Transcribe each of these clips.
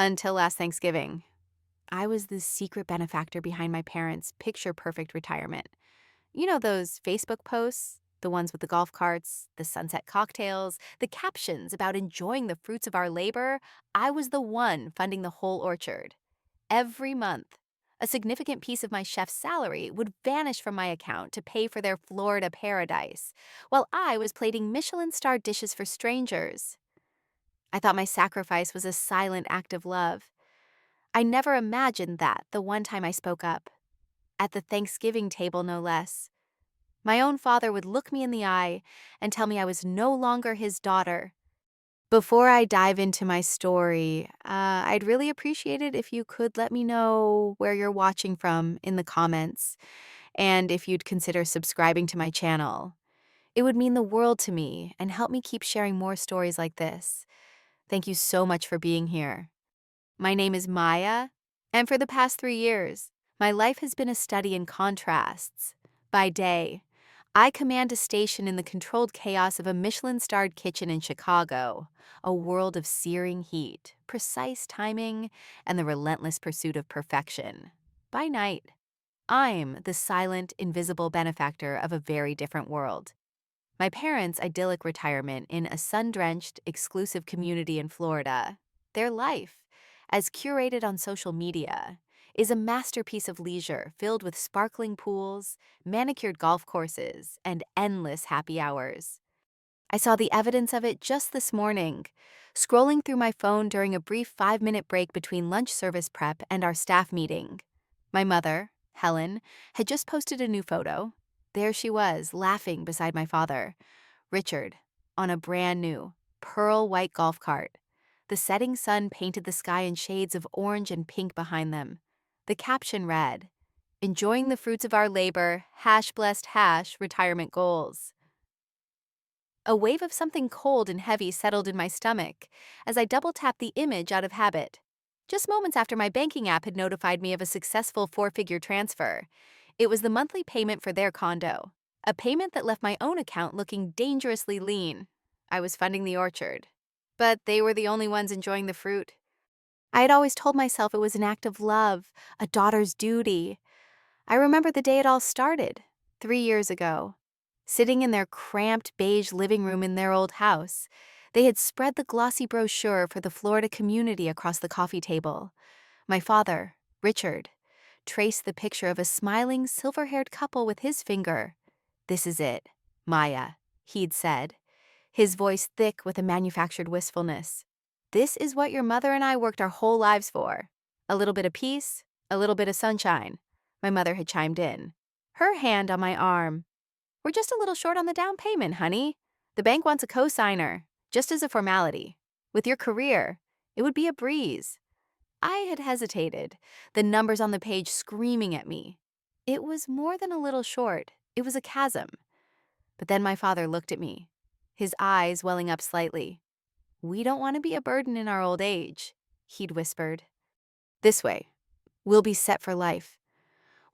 Until last Thanksgiving. I was the secret benefactor behind my parents' picture perfect retirement. You know those Facebook posts? The ones with the golf carts, the sunset cocktails, the captions about enjoying the fruits of our labor? I was the one funding the whole orchard. Every month, a significant piece of my chef's salary would vanish from my account to pay for their Florida paradise, while I was plating Michelin-starred dishes for strangers. I thought my sacrifice was a silent act of love. I never imagined that the one time I spoke up. At the Thanksgiving table, no less. My own father would look me in the eye and tell me I was no longer his daughter. Before I dive into my story, I'd really appreciate it if you could let me know where you're watching from in the comments, and if you'd consider subscribing to my channel. It would mean the world to me and help me keep sharing more stories like this. Thank you so much for being here. My name is Maya, and for the past 3 years, my life has been a study in contrasts. By day, I command a station in the controlled chaos of a Michelin-starred kitchen in Chicago, a world of searing heat, precise timing, and the relentless pursuit of perfection. By night, I'm the silent, invisible benefactor of a very different world. My parents' idyllic retirement in a sun-drenched, exclusive community in Florida, their life, as curated on social media, is a masterpiece of leisure filled with sparkling pools, manicured golf courses, and endless happy hours. I saw the evidence of it just this morning, scrolling through my phone during a brief 5-minute break between lunch service prep and our staff meeting. My mother, Helen, had just posted a new photo. There she was, laughing beside my father, Richard, on a brand new, pearl white golf cart. The setting sun painted the sky in shades of orange and pink behind them. The caption read, "Enjoying the fruits of our labor, hash blessed hash, retirement goals." A wave of something cold and heavy settled in my stomach as I double-tapped the image out of habit. Just moments after my banking app had notified me of a successful 4-figure transfer, it was the monthly payment for their condo, a payment that left my own account looking dangerously lean. I was funding the orchard, but they were the only ones enjoying the fruit. I had always told myself it was an act of love, a daughter's duty. I remember the day it all started, 3 years ago. Sitting in their cramped beige living room in their old house, they had spread the glossy brochure for the Florida community across the coffee table. My father, Richard, traced the picture of a smiling, silver-haired couple with his finger. "This is it, Maya," he'd said, his voice thick with a manufactured wistfulness. "This is what your mother and I worked our whole lives for. A little bit of peace, a little bit of sunshine." My mother had chimed in, her hand on my arm. "We're just a little short on the down payment, honey. The bank wants a co-signer, just as a formality. With your career, it would be a breeze." I had hesitated, the numbers on the page screaming at me. It was more than a little short, it was a chasm. But then my father looked at me, his eyes welling up slightly. "We don't want to be a burden in our old age," he'd whispered. "This way, we'll be set for life.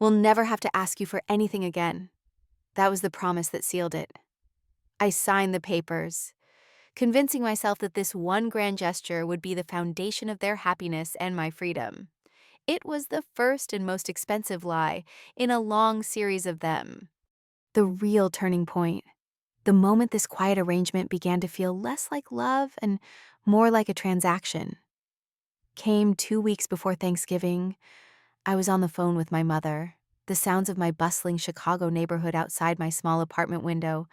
We'll never have to ask you for anything again." That was the promise that sealed it. I signed the papers, convincing myself that this one grand gesture would be the foundation of their happiness and my freedom. It was the first and most expensive lie in a long series of them. The real turning point, the moment this quiet arrangement began to feel less like love and more like a transaction, came 2 weeks before Thanksgiving. I was on the phone with my mother, the sounds of my bustling Chicago neighborhood outside my small apartment window,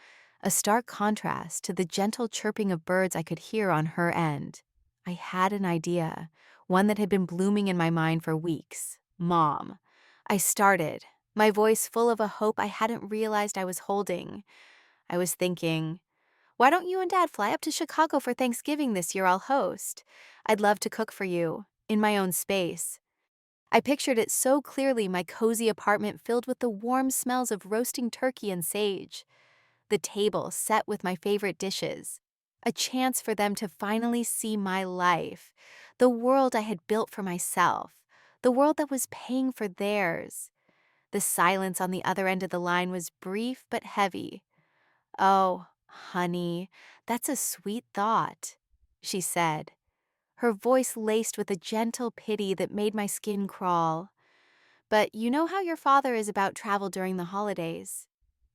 a stark contrast to the gentle chirping of birds I could hear on her end. I had an idea, one that had been blooming in my mind for weeks. "Mom." I started, my voice full of a hope I hadn't realized I was holding. I was thinking, "Why don't you and Dad fly up to Chicago for Thanksgiving this year? I'll host. I'd love to cook for you, in my own space." I pictured it so clearly, my cozy apartment filled with the warm smells of roasting turkey and sage. The table set with my favorite dishes. A chance for them to finally see my life, the world I had built for myself, the world that was paying for theirs. The silence on the other end of the line was brief but heavy. "Oh, honey, that's a sweet thought," she said. her voice laced with a gentle pity that made my skin crawl. "But you know how your father is about travel during the holidays.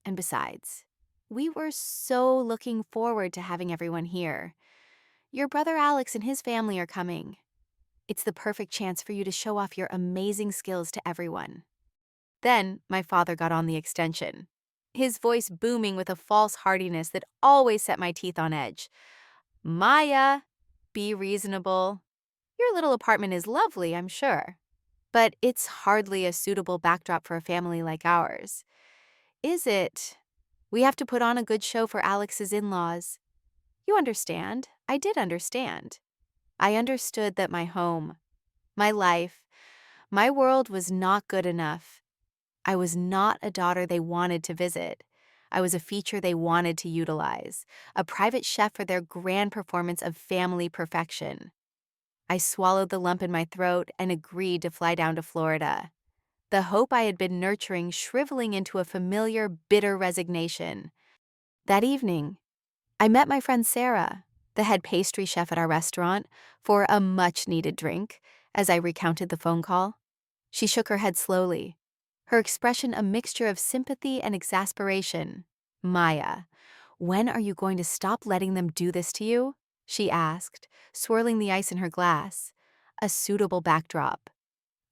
And besides, we were so looking forward to having everyone here. Your brother Alex and his family are coming. It's the perfect chance for you to show off your amazing skills to everyone." Then my father got on the extension, his voice booming with a false heartiness that always set my teeth on edge. "Maya, be reasonable. Your little apartment is lovely, I'm sure, but it's hardly a suitable backdrop for a family like ours. Is it? We have to put on a good show for Alex's in-laws." You understand. I did understand. I understood that my home, my life, my world was not good enough. I was not a daughter they wanted to visit. I was a feature they wanted to utilize, a private chef for their grand performance of family perfection. I swallowed the lump in my throat and agreed to fly down to Florida, the hope I had been nurturing shriveling into a familiar, bitter resignation. That evening, I met my friend Sarah, the head pastry chef at our restaurant, for a much-needed drink, as I recounted the phone call. She shook her head slowly, her expression a mixture of sympathy and exasperation. "Maya, when are you going to stop letting them do this to you?" she asked, swirling the ice in her glass. "A suitable backdrop.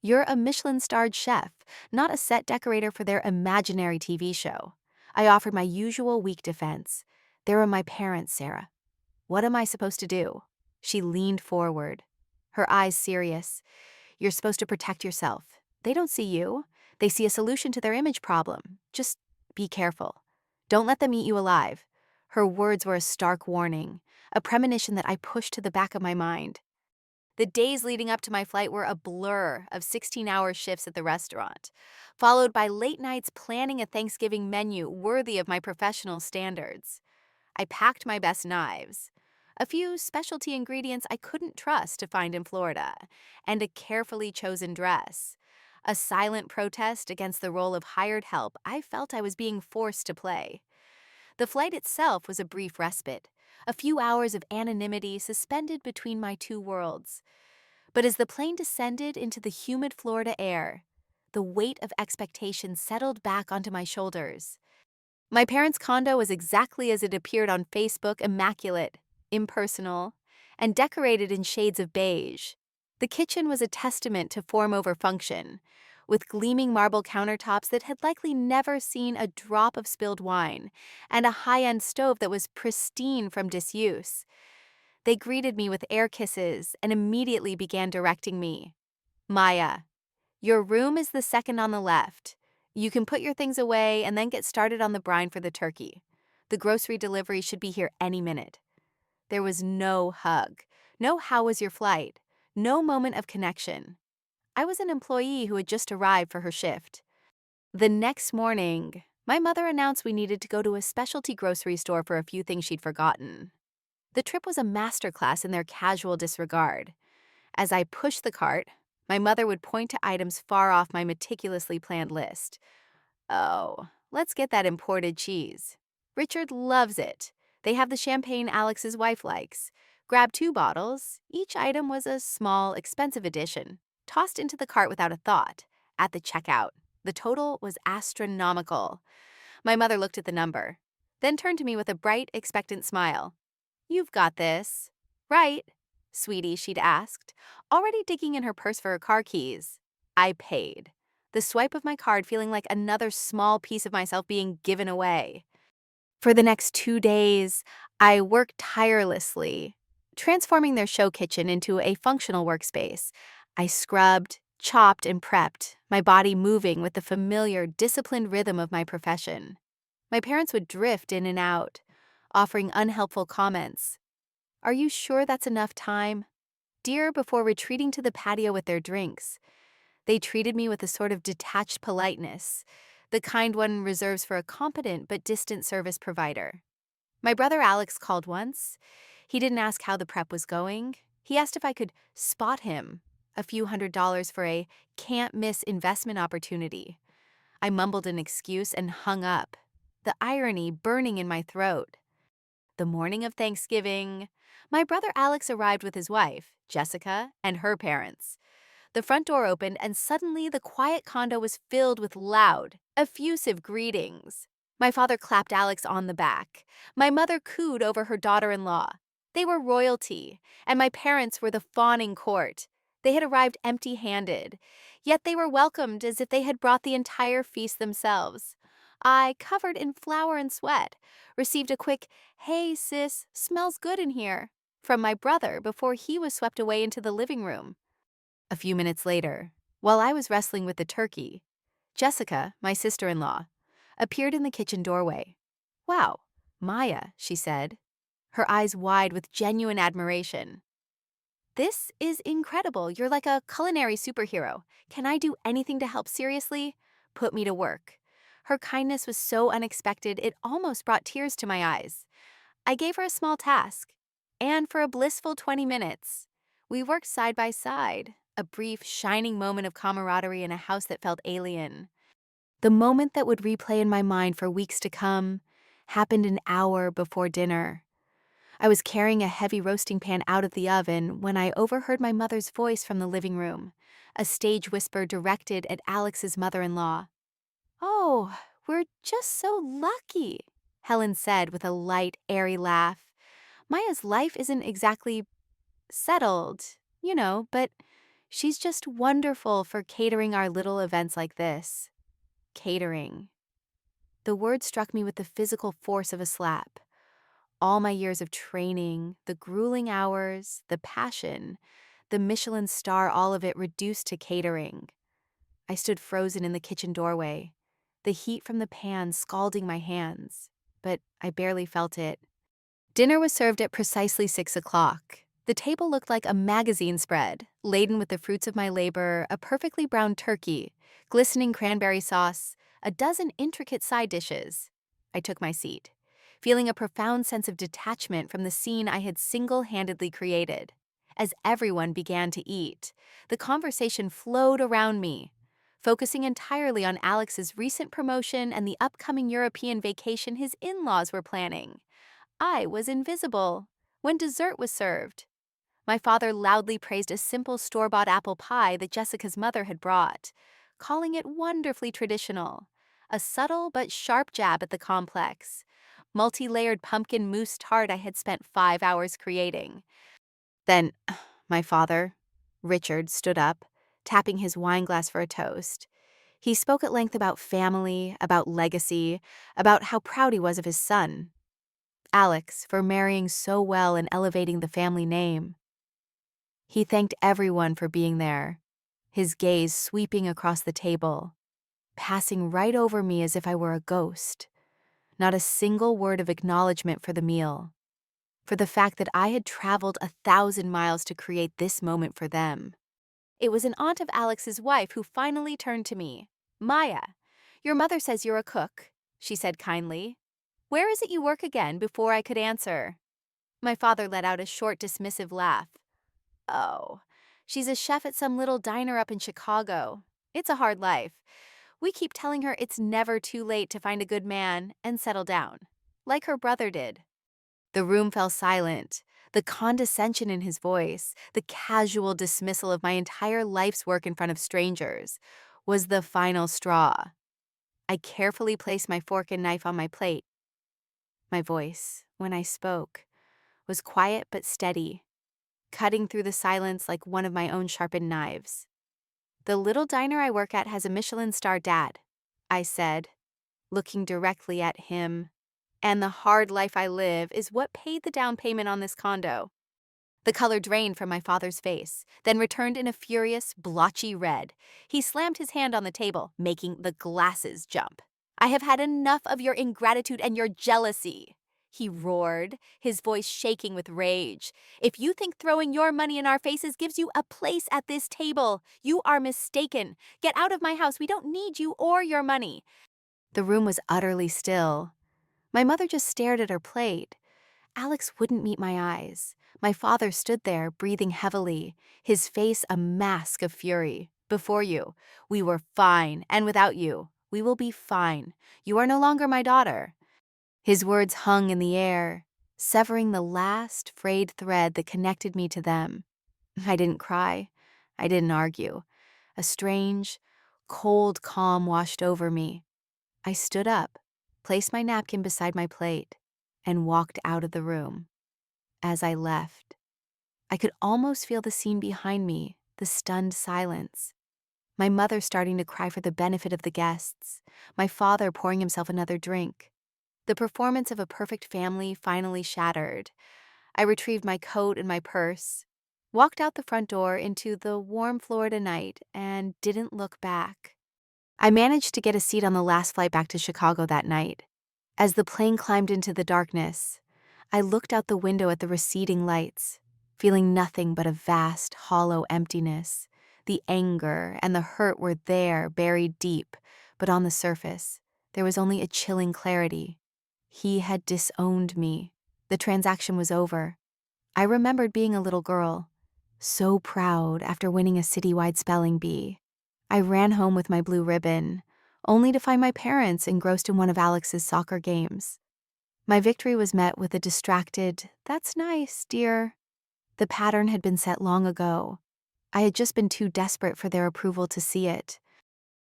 You're a Michelin-starred chef, not a set decorator for their imaginary TV show." I offered my usual weak defense. "They were my parents, Sarah. What am I supposed to do?" She leaned forward, her eyes serious. "You're supposed to protect yourself. They don't see you. They see a solution to their image problem. Just be careful. Don't let them eat you alive." Her words were a stark warning, a premonition that I pushed to the back of my mind. The days leading up to my flight were a blur of 16-hour shifts at the restaurant, followed by late nights planning a Thanksgiving menu worthy of my professional standards. I packed my best knives, a few specialty ingredients I couldn't trust to find in Florida, and a carefully chosen dress, a silent protest against the role of hired help I felt I was being forced to play. The flight itself was a brief respite, a few hours of anonymity suspended between my two worlds. But as the plane descended into the humid Florida air, the weight of expectation settled back onto my shoulders. My parents' condo was exactly as it appeared on Facebook, immaculate, impersonal, and decorated in shades of beige. The kitchen was a testament to form over function, with gleaming marble countertops that had likely never seen a drop of spilled wine, and a high-end stove that was pristine from disuse. They greeted me with air kisses and immediately began directing me. "Maya, your room is the second on the left. You can put your things away and then get started on the brine for the turkey. The grocery delivery should be here any minute." There was no hug, no "how was your flight," no moment of connection. I was an employee who had just arrived for her shift. The next morning, my mother announced we needed to go to a specialty grocery store for a few things she'd forgotten. The trip was a masterclass in their casual disregard. As I pushed the cart, my mother would point to items far off my meticulously planned list. "Oh, let's get that imported cheese. Richard loves it. They have the champagne Alex's wife likes. Grab 2 bottles." Each item was a small, expensive addition, tossed into the cart without a thought. At the checkout, the total was astronomical. My mother looked at the number, then turned to me with a bright, expectant smile. "You've got this, right, sweetie?" she'd asked, already digging in her purse for her car keys. I paid, the swipe of my card feeling like another small piece of myself being given away. For the next 2 days, I worked tirelessly, transforming their show kitchen into a functional workspace. I scrubbed, chopped, and prepped, my body moving with the familiar, disciplined rhythm of my profession. My parents would drift in and out, offering unhelpful comments. "Are you sure that's enough time, dear?" before retreating to the patio with their drinks. They treated me with a sort of detached politeness, the kind one reserves for a competent but distant service provider. My brother Alex called once. He didn't ask how the prep was going. He asked if I could spot him a few $100s for a can't-miss investment opportunity. I mumbled an excuse and hung up, the irony burning in my throat. The morning of Thanksgiving, my brother Alex arrived with his wife, Jessica and her parents. The front door opened, and suddenly the quiet condo was filled with loud, effusive greetings. My father clapped Alex on the back. My mother cooed over her daughter-in-law. They were royalty, and my parents were the fawning court. They had arrived empty-handed, yet they were welcomed as if they had brought the entire feast themselves. I, covered in flour and sweat, received a quick, "Hey, sis, smells good in here," from my brother before he was swept away into the living room. A few minutes later, while I was wrestling with the turkey, Jessica, my sister-in-law, appeared in the kitchen doorway. "Wow, Maya," she said, her eyes wide with genuine admiration. "This is incredible. You're like a culinary superhero. Can I do anything to help seriously? Put me to work." Her kindness was so unexpected it almost brought tears to my eyes. I gave her a small task, and for a blissful 20 minutes, we worked side by side, a brief, shining moment of camaraderie in a house that felt alien. The moment that would replay in my mind for weeks to come happened an hour before dinner. I was carrying a heavy roasting pan out of the oven when I overheard my mother's voice from the living room, a stage whisper directed at Alex's mother-in-law. "Oh, we're just so lucky," Helen said with a light, airy laugh. "Maya's life isn't exactly settled, but she's just wonderful for catering our little events like this." Catering. The word struck me with the physical force of a slap. All my years of training, the grueling hours, the passion, the Michelin star, all of it reduced to catering. I stood frozen in the kitchen doorway, the heat from the pan scalding my hands, but I barely felt it. Dinner was served at precisely 6 o'clock. The table looked like a magazine spread, laden with the fruits of my labor, a perfectly browned turkey, glistening cranberry sauce, a dozen intricate side dishes. I took my seat, feeling a profound sense of detachment from the scene I had single-handedly created. As everyone began to eat, the conversation flowed around me, focusing entirely on Alex's recent promotion and the upcoming European vacation his in-laws were planning. I was invisible. When dessert was served, my father loudly praised a simple store-bought apple pie that Jessica's mother had brought, calling it wonderfully traditional, a subtle but sharp jab at the complex, multi-layered pumpkin mousse tart I had spent 5 hours creating. Then, my father, Richard, stood up, tapping his wine glass for a toast. He spoke at length about family, about legacy, about how proud he was of his son, Alex, for marrying so well and elevating the family name. He thanked everyone for being there, his gaze sweeping across the table, passing right over me as if I were a ghost. Not a single word of acknowledgement for the meal, for the fact that I had traveled 1,000 miles to create this moment for them. It was an aunt of Alex's wife who finally turned to me. "Maya, your mother says you're a cook," she said kindly. "Where is it you work again?" Before I could answer, my father let out a short, dismissive laugh. "Oh, she's a chef at some little diner up in Chicago. It's a hard life. We keep telling her it's never too late to find a good man and settle down, like her brother did." The room fell silent. The condescension in his voice, the casual dismissal of my entire life's work in front of strangers, was the final straw. I carefully placed my fork and knife on my plate. My voice, when I spoke, was quiet but steady, cutting through the silence like one of my own sharpened knives. "The little diner I work at has a Michelin star dad," I said, looking directly at him. "And the hard life I live is what paid the down payment on this condo." The color drained from my father's face, then returned in a furious, blotchy red. He slammed his hand on the table, making the glasses jump. "I have had enough of your ingratitude and your jealousy," he roared, his voice shaking with rage. "If you think throwing your money in our faces gives you a place at this table, you are mistaken. Get out of my house. We don't need you or your money." The room was utterly still. My mother just stared at her plate. Alex wouldn't meet my eyes. My father stood there, breathing heavily, his face a mask of fury. "Before you, we were fine, and without you, we will be fine. You are no longer my daughter." His words hung in the air, severing the last frayed thread that connected me to them. I didn't cry. I didn't argue. A strange, cold calm washed over me. I stood up, placed my napkin beside my plate, and walked out of the room. As I left, I could almost feel the scene behind me, the stunned silence. My mother starting to cry for the benefit of the guests, my father pouring himself another drink. The performance of a perfect family finally shattered. I retrieved my coat and my purse, walked out the front door into the warm Florida night, and didn't look back. I managed to get a seat on the last flight back to Chicago that night. As the plane climbed into the darkness, I looked out the window at the receding lights, feeling nothing but a vast, hollow emptiness. The anger and the hurt were there, buried deep, but on the surface, there was only a chilling clarity. He had disowned me. The transaction was over. I remembered being a little girl, so proud after winning a citywide spelling bee. I ran home with my blue ribbon, only to find my parents engrossed in one of Alex's soccer games. My victory was met with a distracted, "That's nice, dear." The pattern had been set long ago. I had just been too desperate for their approval to see it.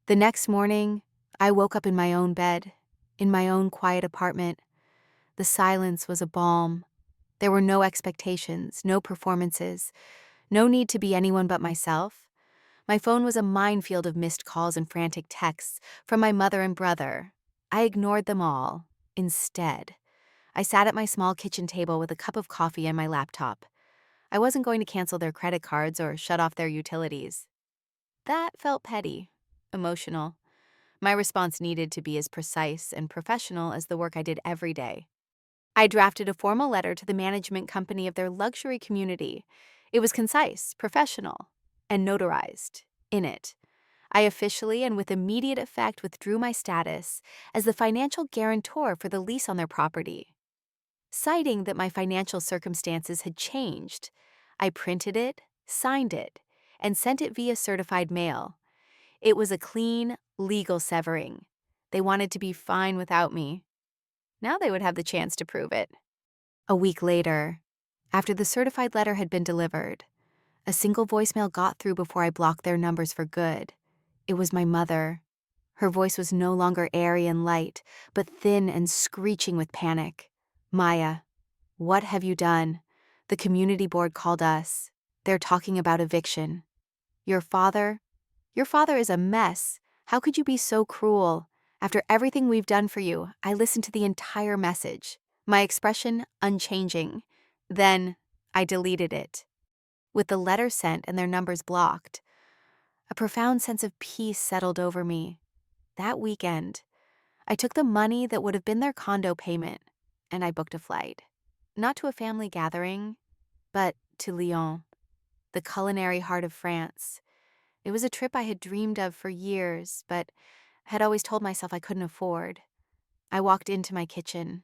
The next morning, I woke up in my own bed, in my own quiet apartment. The silence was a balm. There were no expectations, no performances, no need to be anyone but myself. My phone was a minefield of missed calls and frantic texts from my mother and brother. I ignored them all. Instead, I sat at my small kitchen table with a cup of coffee and my laptop. I wasn't going to cancel their credit cards or shut off their utilities. That felt petty, emotional. My response needed to be as precise and professional as the work I did every day. I drafted a formal letter to the management company of their luxury community. It was concise, professional, and notarized. In it, I officially and with immediate effect withdrew my status as the financial guarantor for the lease on their property. Citing that my financial circumstances had changed, I printed it, signed it, and sent it via certified mail. It was a clean, legal severing. They wanted to be fine without me. Now they would have the chance to prove it. A week later, after the certified letter had been delivered, a single voicemail got through before I blocked their numbers for good. It was my mother. Her voice was no longer airy and light, but thin and screeching with panic. "Maya, what have you done? The community board called us. They're talking about eviction. Your father? Your father is a mess. How could you be so cruel? After everything we've done for you, I listened to the entire message, my expression unchanging. Then I deleted it. With the letter sent and their numbers blocked, a profound sense of peace settled over me. That weekend, I took the money that would have been their condo payment, and I booked a flight. Not to a family gathering, but to Lyon, the culinary heart of France. It was a trip I had dreamed of for years, but had always told myself I couldn't afford. I walked into my kitchen,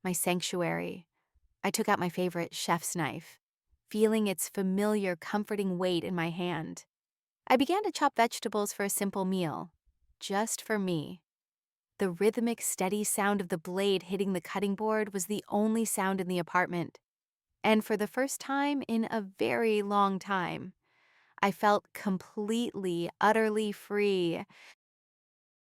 my sanctuary. I took out my favorite chef's knife, feeling its familiar, comforting weight in my hand. I began to chop vegetables for a simple meal, just for me. The rhythmic, steady sound of the blade hitting the cutting board was the only sound in the apartment. And for the first time in a very long time, I felt completely, utterly free.